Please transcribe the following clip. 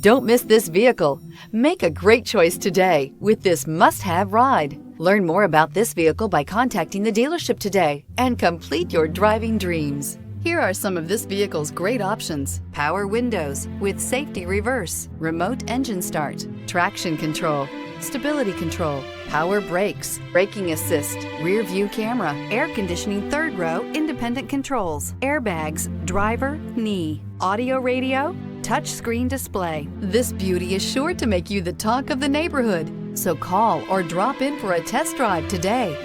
Don't miss this vehicle. Make a great choice today with this must-have ride. Learn more about this vehicle by contacting the dealership today and complete your driving dreams. Here are some of this vehicle's great options: power windows with safety reverse, remote engine start, traction control, stability control, power brakes, braking assist, rear view camera, air conditioning third row independent controls, airbags, driver, knee, audio radio, touchscreen display. This beauty is sure to make you the talk of the neighborhood. So call or drop in for a test drive today.